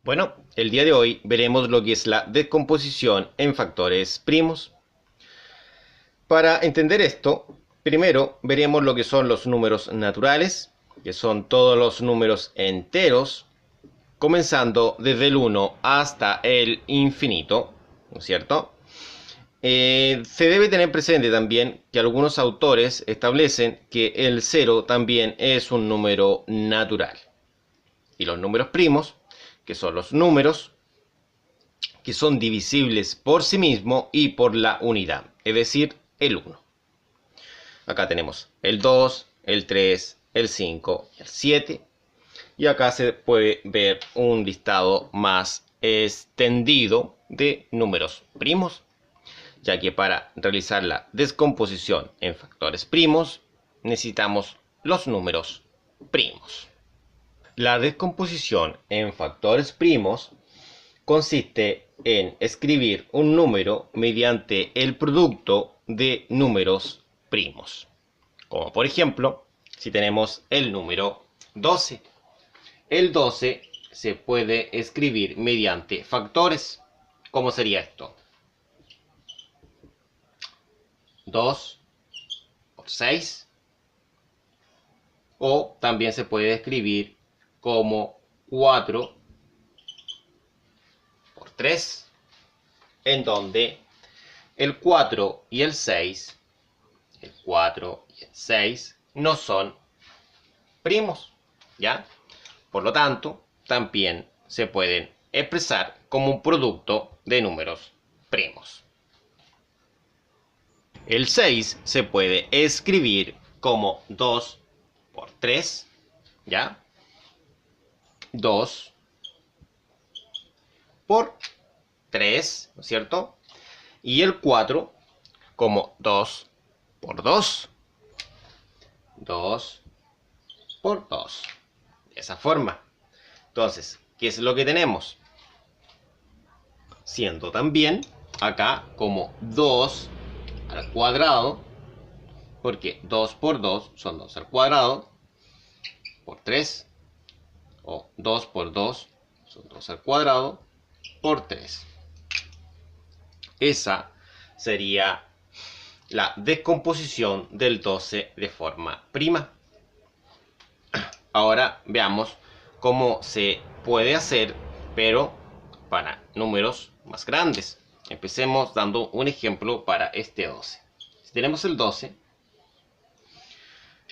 Bueno, el día de hoy veremos lo que es la descomposición en factores primos. Para entender esto, primero veremos lo que son los números naturales, que son todos los números enteros, comenzando desde el 1 hasta el infinito, ¿no es cierto? Se debe tener presente también que algunos autores establecen que el 0 también es un número natural. Y los números primos, que son los números que son divisibles por sí mismo y por la unidad, es decir, el 1. Acá tenemos el 2, el 3, el 5, el 7. Y acá se puede ver un listado más extendido de números primos, ya que para realizar la descomposición en factores primos necesitamos los números primos. La descomposición en factores primos consiste en escribir un número mediante el producto de números primos. Como por ejemplo, si tenemos el número 12. El 12 se puede escribir mediante factores. ¿Cómo sería esto? 2 por 6. O también se puede escribir como 4 por 3, en donde el 4 y el 6, no son primos, ¿ya? Por lo tanto, también se pueden expresar como un producto de números primos. El 6 se puede escribir como 2 por 3, ¿ya? 2 por 3, ¿no es cierto? Y el 4 como 2 por 2. 2 por 2. De esa forma. Entonces, ¿qué es lo que tenemos? Siendo también acá como 2 al cuadrado, porque 2 por 2 son 2 al cuadrado, por 3, o 2 por 2 son 2 al cuadrado, por 3. Esa sería la descomposición del 12 de forma prima. Ahora veamos cómo se puede hacer, pero para números más grandes. Empecemos dando un ejemplo para este 12. Si tenemos el 12,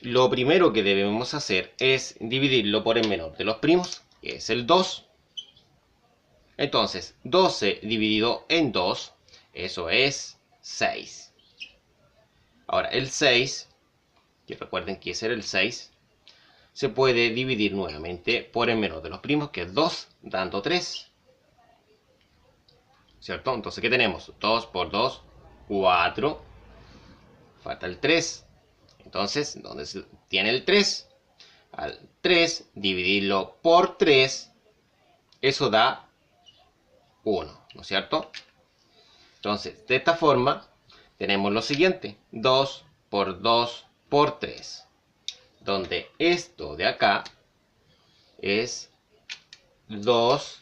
lo primero que debemos hacer es dividirlo por el menor de los primos, que es el 2. Entonces, 12 dividido en 2, eso es 6. Ahora, el 6, que recuerden que ese era el 6, se puede dividir nuevamente por el menor de los primos, que es 2, dando 3. ¿Cierto? Entonces, ¿qué tenemos? 2 por 2, 4. Falta el 3. Entonces, ¿dónde se tiene el 3? Al 3, dividirlo por 3, eso da 1, ¿no es cierto? Entonces, de esta forma, tenemos lo siguiente. 2 por 2 por 3. Donde esto de acá es 2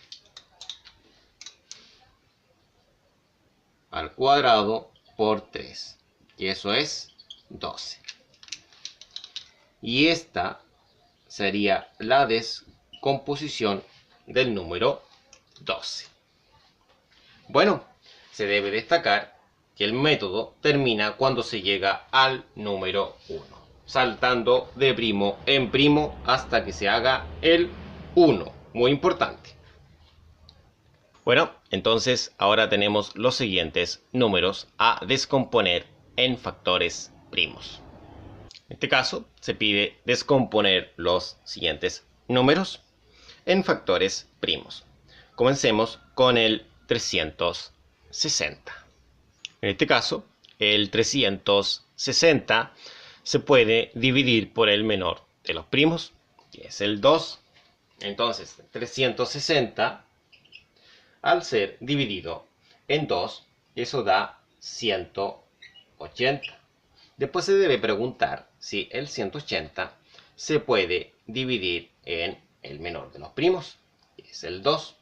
al cuadrado por 3. Y eso es 12. Y esta sería la descomposición del número 12. Bueno, se debe destacar que el método termina cuando se llega al número 1, saltando de primo en primo hasta que se haga el 1. Muy importante. Bueno, entonces ahora tenemos los siguientes números a descomponer en factores primos. En este caso, se pide descomponer los siguientes números en factores primos. Comencemos con el 360. En este caso, el 360 se puede dividir por el menor de los primos, que es el 2. Entonces, 360, al ser dividido en 2, eso da 180. Después se debe preguntar si el 180 se puede dividir en el menor de los primos, que es el 2.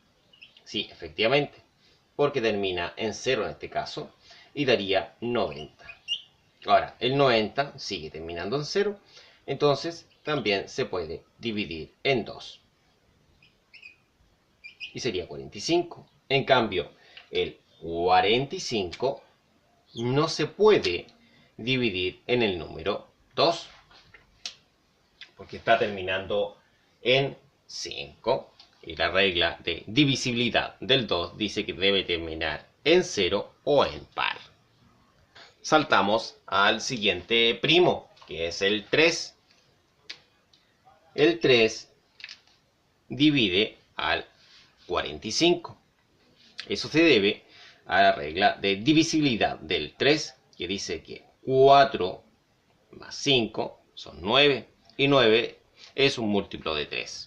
Sí, efectivamente, porque termina en 0 en este caso y daría 90. Ahora, el 90 sigue terminando en 0, entonces también se puede dividir en 2. Y sería 45. En cambio, el 45 no se puede dividir en el número 2, porque está terminando en 5. Y la regla de divisibilidad del 2 dice que debe terminar en 0 o en par. Saltamos al siguiente primo, que es el 3. El 3 divide al 45. Eso se debe a la regla de divisibilidad del 3, que dice que 4 más 5 son 9, y 9 es un múltiplo de 3.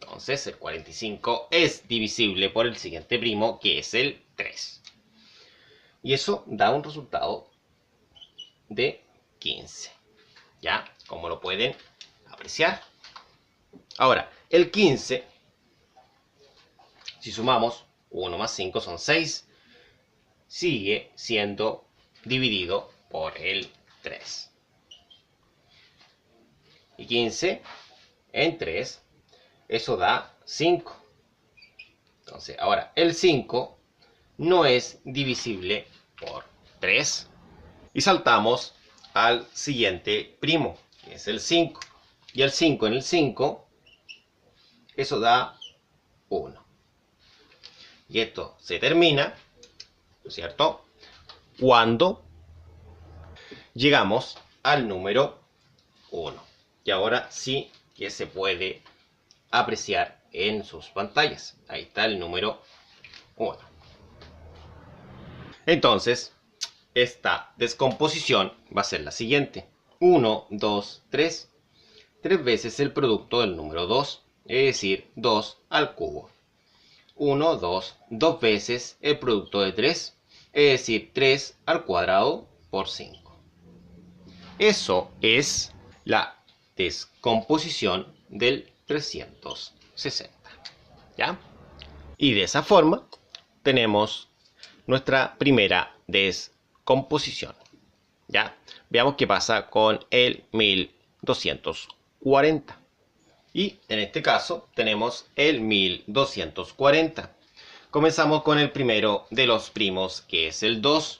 Entonces el 45 es divisible por el siguiente primo, que es el 3. Y eso da un resultado de 15. ¿Ya? Como lo pueden apreciar. Ahora, el 15, si sumamos 1 más 5 son 6, sigue siendo dividido por el 3. Y 15 en 3, eso da 5. Entonces, ahora, el 5 no es divisible por 3. Y saltamos al siguiente primo, que es el 5. Y el 5 en el 5, eso da 1. Y esto se termina, ¿no es cierto?, cuando llegamos al número 1. Y ahora sí que se puede apreciar en sus pantallas. Ahí está el número 1. Entonces, esta descomposición va a ser la siguiente. 1, 2, 3. 3 veces el producto del número 2, es decir, 2 al cubo. 1, 2, 2 veces el producto de 3, es decir, 3 al cuadrado por 5. Eso es la descomposición del 360. ¿Ya? Y de esa forma tenemos nuestra primera descomposición. ¿Ya? Veamos qué pasa con el 1240. Y en este caso tenemos el 1240. Comenzamos con el primero de los primos, que es el 2.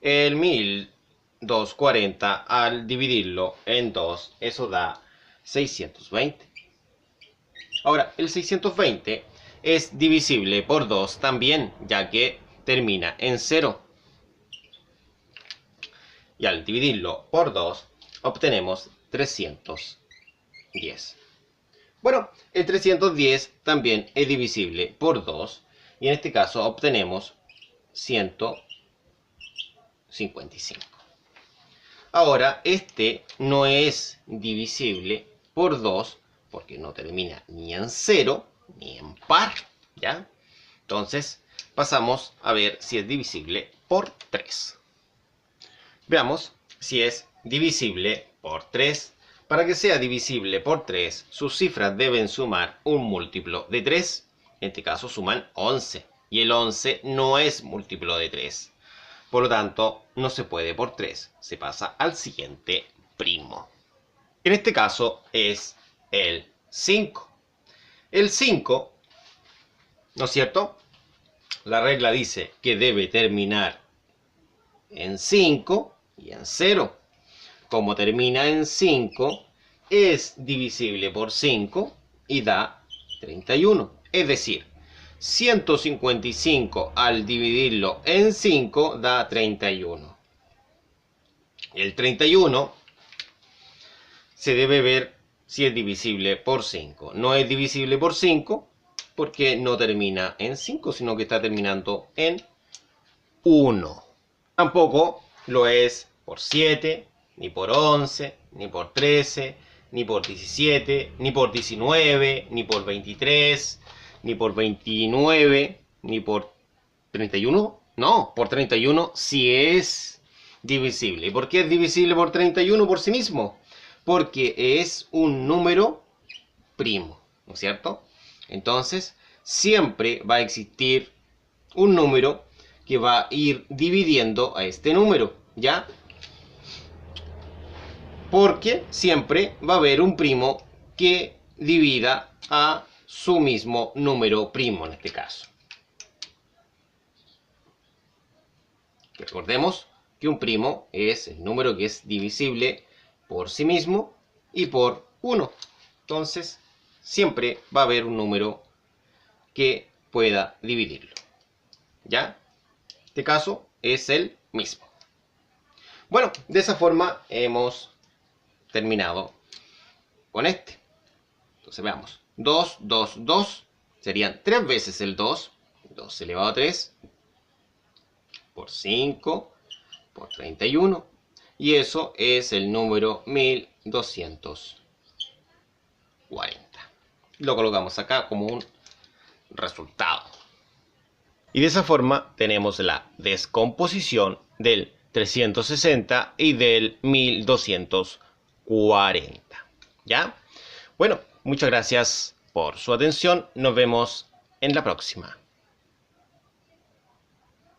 El 1240 al dividirlo en 2, eso da 620. Ahora, el 620 es divisible por 2 también, ya que termina en 0. Y al dividirlo por 2, obtenemos 310. Bueno, el 310 también es divisible por 2, y en este caso obtenemos 155. Ahora, este no es divisible por 2 porque no termina ni en 0 ni en par, ¿ya? Entonces, pasamos a ver si es divisible por 3. Veamos si es divisible por 3. Para que sea divisible por 3, sus cifras deben sumar un múltiplo de 3. En este caso suman 11. Y el 11 no es múltiplo de 3. Por lo tanto, no se puede por 3. Se pasa al siguiente primo. En este caso es el 5. El 5, ¿no es cierto?, la regla dice que debe terminar en 5 y en 0. Como termina en 5, es divisible por 5 y da 31. Es decir, 155 al dividirlo en 5 da 31. El 31 se debe ver si es divisible por 5. No es divisible por 5 porque no termina en 5, sino que está terminando en 1. Tampoco lo es por 7, ni por 11, ni por 13, ni por 17, ni por 19, ni por 23, ni por 29, ni por 31. No, por 31 sí es divisible. ¿Y por qué es divisible por 31 por sí mismo? Porque es un número primo, ¿no es cierto? Entonces, siempre va a existir un número que va a ir dividiendo a este número, ¿ya? Porque siempre va a haber un primo que divida a su mismo número primo en este caso. Recordemos que un primo es el número que es divisible por sí mismo y por 1. Entonces, siempre va a haber un número que pueda dividirlo. ¿Ya? En este caso es el mismo. Bueno, de esa forma hemos terminado con este. Entonces veamos. 2, 2, 2 serían 3 veces el 2. 2 elevado a 3 por 5 por 31. Y eso es el número 1240. Lo colocamos acá como un resultado. Y de esa forma tenemos la descomposición del 360 y del 1240. ¿Ya? Bueno, muchas gracias por su atención. Nos vemos en la próxima.